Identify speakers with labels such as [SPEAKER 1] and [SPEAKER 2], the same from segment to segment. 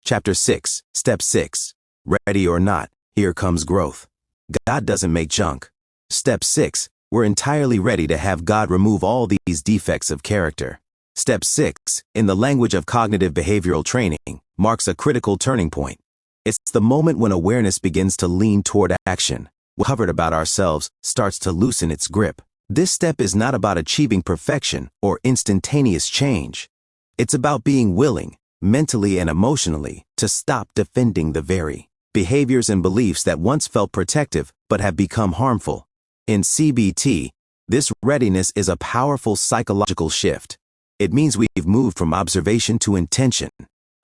[SPEAKER 1] Chapter 6, Step 6. Ready or not, here comes growth. God doesn't make junk. Step 6. We're entirely ready to have God remove all these defects of character. Step 6, in the language of cognitive behavioral training, marks a critical turning point. It's the moment when awareness begins to lean toward action. What covered about ourselves starts to loosen its grip. This step is not about achieving perfection or instantaneous change. It's about being willing, mentally and emotionally, to stop defending the very behaviors and beliefs that once felt protective but have become harmful. In CBT, this readiness is a powerful psychological shift. It means we've moved from observation to intention.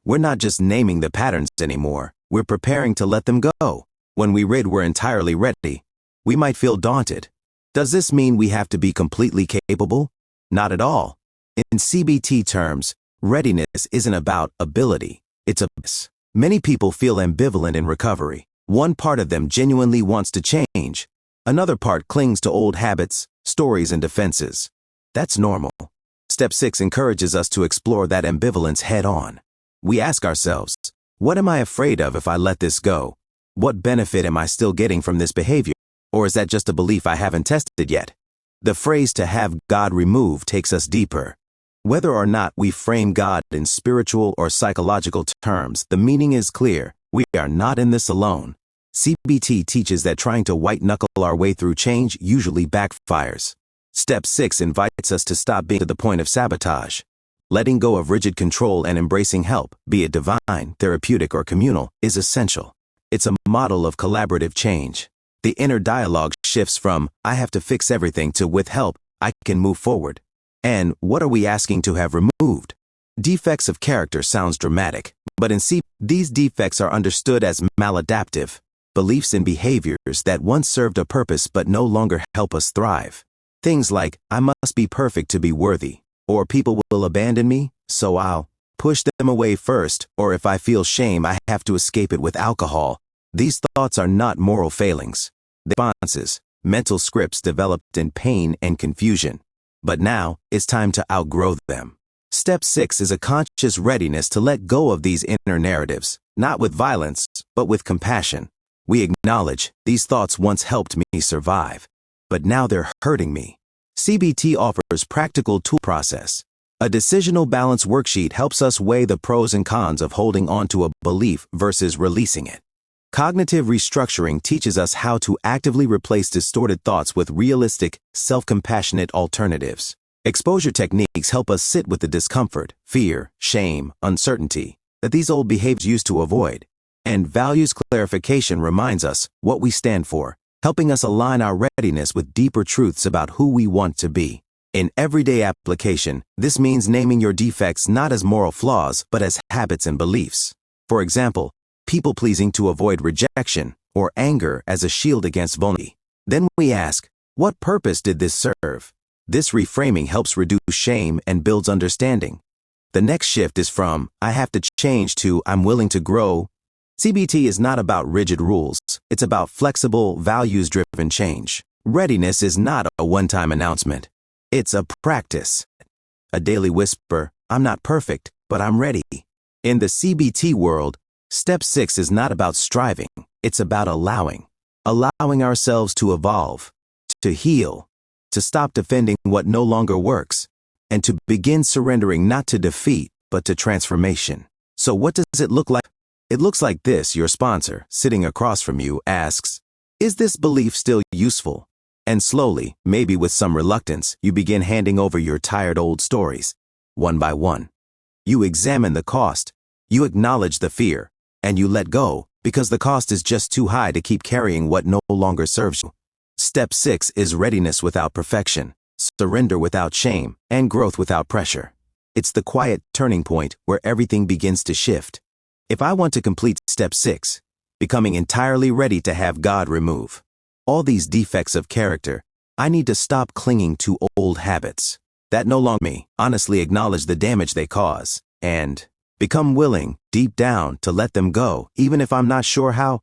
[SPEAKER 1] We're not just naming the patterns anymore, we're preparing to let them go. When we read we're entirely ready, we might feel daunted. Does this mean we have to be completely capable? Not at all. In CBT terms, readiness isn't about ability, it's a business. Many people feel ambivalent in recovery. One part of them genuinely wants to change. Another part clings to old habits, stories, and defenses. That's normal. Step 6 encourages us to explore that ambivalence head-on. We ask ourselves, what am I afraid of if I let this go? What benefit am I still getting from this behavior? Or is that just a belief I haven't tested yet? The phrase "to have God remove" takes us deeper. Whether or not we frame God in spiritual or psychological terms, the meaning is clear. We are not in this alone. CBT teaches that trying to white-knuckle our way through change usually backfires. Step 6 invites us to stop being to the point of sabotage. Letting go of rigid control and embracing help, be it divine, therapeutic, or communal, is essential. It's a model of collaborative change. The inner dialogue shifts from, "I have to fix everything," to, "with help, I can move forward." And what are we asking to have removed? Defects of character sounds dramatic, but in CBT, these defects are understood as maladaptive, beliefs and behaviors that once served a purpose but no longer help us thrive. Things like, "I must be perfect to be worthy," or "people will abandon me, so I'll push them away first," or "if I feel shame, I have to escape it with alcohol." These thoughts are not moral failings. They're responses, mental scripts developed in pain and confusion. But now, it's time to outgrow them. Step 6 is a conscious readiness to let go of these inner narratives, not with violence, but with compassion. We acknowledge, these thoughts once helped me survive, but now they're hurting me. CBT offers practical tool process. A decisional balance worksheet helps us weigh the pros and cons of holding on to a belief versus releasing it. Cognitive restructuring teaches us how to actively replace distorted thoughts with realistic, self-compassionate alternatives. Exposure techniques help us sit with the discomfort, fear, shame, uncertainty that these old behaviors used to avoid. And values clarification reminds us what we stand for, helping us align our readiness with deeper truths about who we want to be. In everyday application, this means naming your defects not as moral flaws but as habits and beliefs. For example, people-pleasing to avoid rejection, or anger as a shield against vulnerability. Then we ask, what purpose did this serve? This reframing helps reduce shame and builds understanding. The next shift is from, "I have to change" to, "I'm willing to grow." CBT is not about rigid rules, it's about flexible, values-driven change. Readiness is not a one-time announcement. It's a practice. A daily whisper, "I'm not perfect, but I'm ready." In the CBT world, Step 6 is not about striving, it's about allowing ourselves to evolve, to heal, to stop defending what no longer works, and to begin surrendering not to defeat, but to transformation. So what does it look like? It looks like this. Your sponsor, sitting across from you, asks, "Is this belief still useful?" And slowly, maybe with some reluctance, you begin handing over your tired old stories, one by one. You examine the cost, you acknowledge the fear, and you let go, because the cost is just too high to keep carrying what no longer serves you. Step 6 is readiness without perfection, surrender without shame, and growth without pressure. It's the quiet turning point where everything begins to shift. If I want to complete Step 6, becoming entirely ready to have God remove all these defects of character, I need to stop clinging to old habits that no longer me, honestly acknowledge the damage they cause, and become willing, deep down, to let them go, even if I'm not sure how.